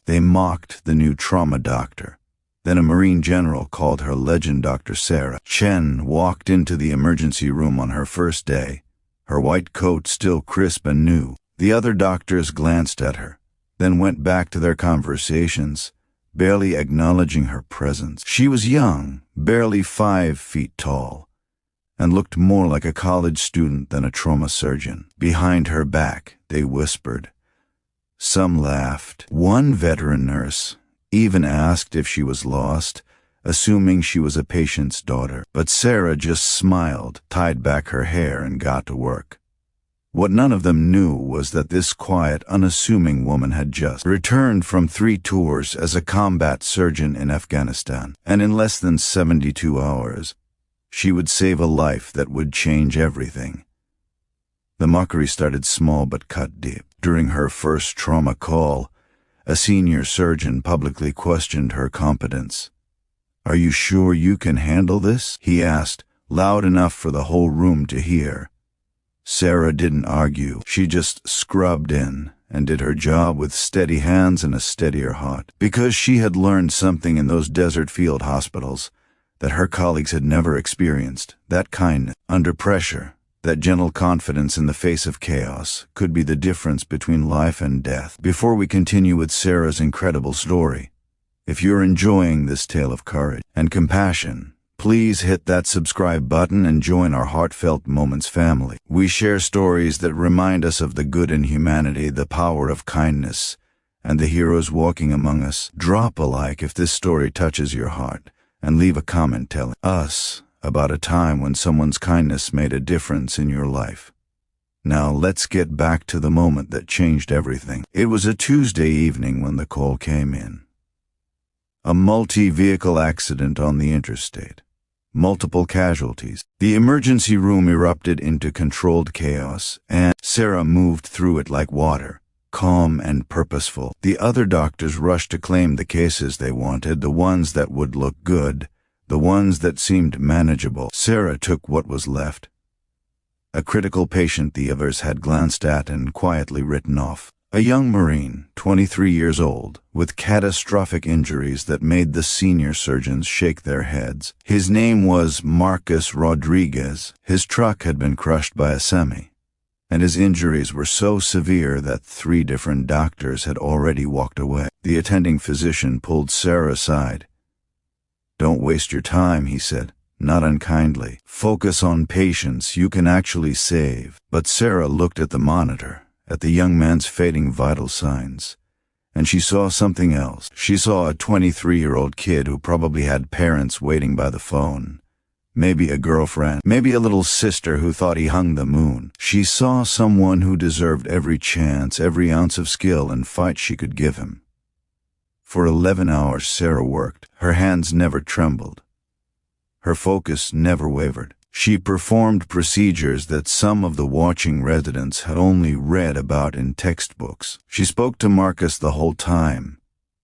They mocked the new trauma doctor. Then a Marine general called her legend Dr. Sarah. Chen walked into the emergency room on her first day, her white coat still crisp and new. The other doctors glanced at her, then went back to their conversations, barely acknowledging her presence. She was young, barely 5 feet tall, and looked more like a college student than a trauma surgeon. Behind her back, they whispered. Some laughed. One veteran nurse even asked if she was lost, assuming she was a patient's daughter. But Sarah just smiled, tied back her hair, and got to work. What none of them knew was that this quiet, unassuming woman had just returned from 3 tours as a combat surgeon in Afghanistan, and in less than 72 hours, she would save a life that would change everything. The mockery started small but cut deep. During her first trauma call, a senior surgeon publicly questioned her competence. "Are you sure you can handle this?" he asked, loud enough for the whole room to hear. Sarah didn't argue. She just scrubbed in and did her job with steady hands and a steadier heart, because she had learned something in those desert field hospitals that her colleagues had never experienced. That kindness under pressure, that gentle confidence in the face of chaos, could be the difference between life and death. Before we continue with Sarah's incredible story, if you're enjoying this tale of courage and compassion, please hit that subscribe button and join our Heartfelt Moments family. We share stories that remind us of the good in humanity, the power of kindness, and the heroes walking among us. Drop a like if this story touches your heart, and leave a comment telling us about a time when someone's kindness made a difference in your life. Now let's get back to the moment that changed everything. It was a Tuesday evening when the call came in. A multi-vehicle accident on the interstate. Multiple casualties. The emergency room erupted into controlled chaos, and Sarah moved through it like water, calm and purposeful. The other doctors rushed to claim the cases they wanted, the ones that would look good, the ones that seemed manageable. Sarah took what was left. A critical patient the others had glanced at and quietly written off. A young Marine, 23 years old, with catastrophic injuries that made the senior surgeons shake their heads. His name was Marcus Rodriguez. His truck had been crushed by a semi, and his injuries were so severe that 3 different doctors had already walked away. The attending physician pulled Sarah aside. "Don't waste your time," he said, not unkindly. "Focus on patients you can actually save." But Sarah looked at the monitor, at the young man's fading vital signs, and she saw something else. She saw a 23-year-old kid who probably had parents waiting by the phone, maybe a girlfriend, maybe a little sister who thought he hung the moon. She saw someone who deserved every chance, every ounce of skill and fight she could give him. For 11 hours Sarah worked. Her hands never trembled. Her focus never wavered. She performed procedures that some of the watching residents had only read about in textbooks. She spoke to Marcus the whole time,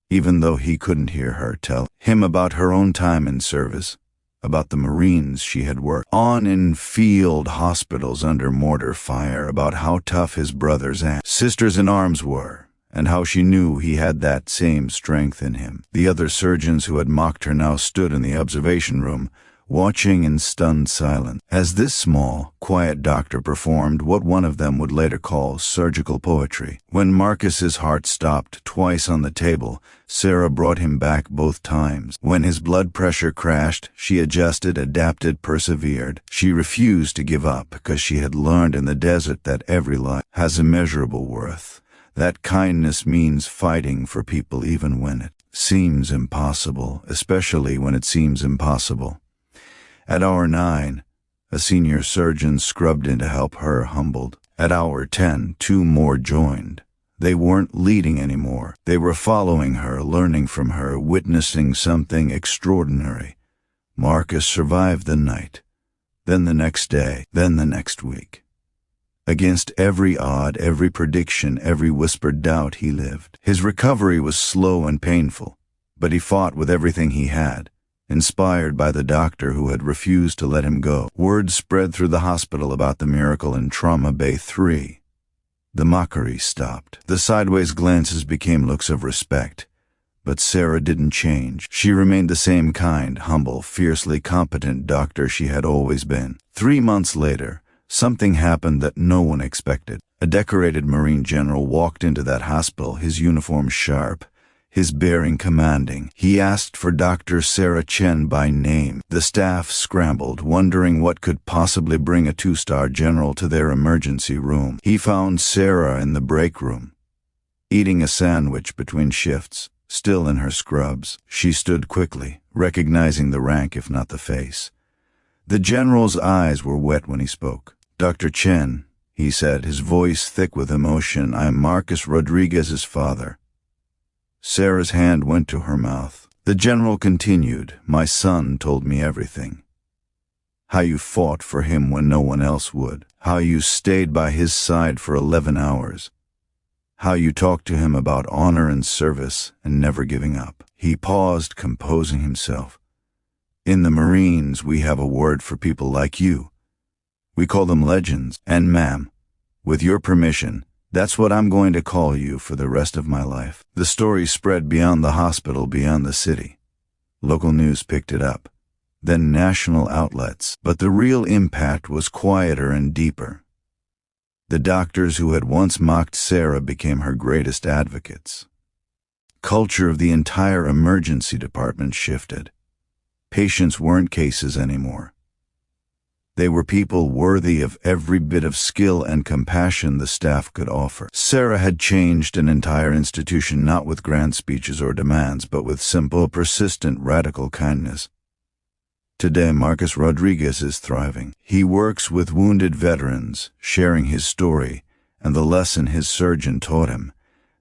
even though he couldn't hear her, tell him about her own time in service, about the Marines she had worked on in field hospitals under mortar fire, about how tough his brothers and sisters in arms were, and how she knew he had that same strength in him. The other surgeons who had mocked her now stood in the observation room, watching in stunned silence as this small, quiet doctor performed what one of them would later call surgical poetry. When Marcus's heart stopped twice on the table, Sarah brought him back both times. When his blood pressure crashed, she adjusted, adapted, persevered. She refused to give up because she had learned in the desert that every life has immeasurable worth. That kindness means fighting for people even when it seems impossible, especially when it seems impossible. At hour 9, a senior surgeon scrubbed in to help her, humbled. At hour 10, 2 more joined. They weren't leading anymore. They were following her, learning from her, witnessing something extraordinary. Marcus survived the night, then the next day, then the next week. Against every odd, every prediction, every whispered doubt, he lived. His recovery was slow and painful, but he fought with everything he had, inspired by the doctor who had refused to let him go. Word spread through the hospital about the miracle in Trauma Bay 3. The mockery stopped. The sideways glances became looks of respect. But Sarah didn't change. She remained the same kind, humble, fiercely competent doctor she had always been. 3 months later, something happened that no one expected. A decorated Marine general walked into that hospital, his uniform sharp, his bearing commanding. He asked for Dr. Sarah Chen by name. The staff scrambled, wondering what could possibly bring a 2-star general to their emergency room. He found Sarah in the break room, eating a sandwich between shifts. Still in her scrubs, she stood quickly, recognizing the rank if not the face. The general's eyes were wet when he spoke. "Dr. Chen," he said, his voice thick with emotion, "I am Marcus Rodriguez's father." Sarah's hand went to her mouth. The general continued, "My son told me everything. How you fought for him when no one else would. How you stayed by his side for 11 hours. How you talked to him about honor and service and never giving up." He paused, composing himself. "In the Marines, we have a word for people like you. We call them legends. And ma'am, with your permission, that's what I'm going to call you for the rest of my life." The story spread beyond the hospital, beyond the city. Local news picked it up, then national outlets. But the real impact was quieter and deeper. The doctors who had once mocked Sarah became her greatest advocates. Culture of the entire emergency department shifted. Patients weren't cases anymore. They were people worthy of every bit of skill and compassion the staff could offer. Sarah had changed an entire institution, not with grand speeches or demands, but with simple, persistent, radical kindness. Today, Marcus Rodriguez is thriving. He works with wounded veterans, sharing his story and the lesson his surgeon taught him,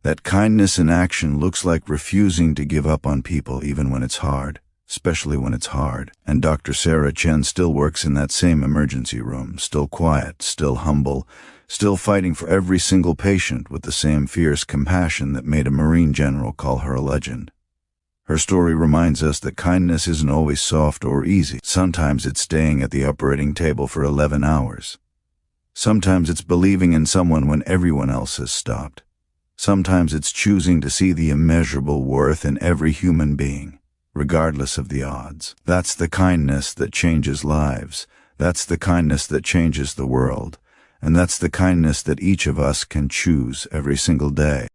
that kindness in action looks like refusing to give up on people even when it's hard, especially when it's hard. And Dr. Sarah Chen still works in that same emergency room, still quiet, still humble, still fighting for every single patient with the same fierce compassion that made a Marine general call her a legend. Her story reminds us that kindness isn't always soft or easy. Sometimes it's staying at the operating table for 11 hours. Sometimes it's believing in someone when everyone else has stopped. Sometimes it's choosing to see the immeasurable worth in every human being, regardless of the odds. That's the kindness that changes lives. That's the kindness that changes the world. And that's the kindness that each of us can choose every single day.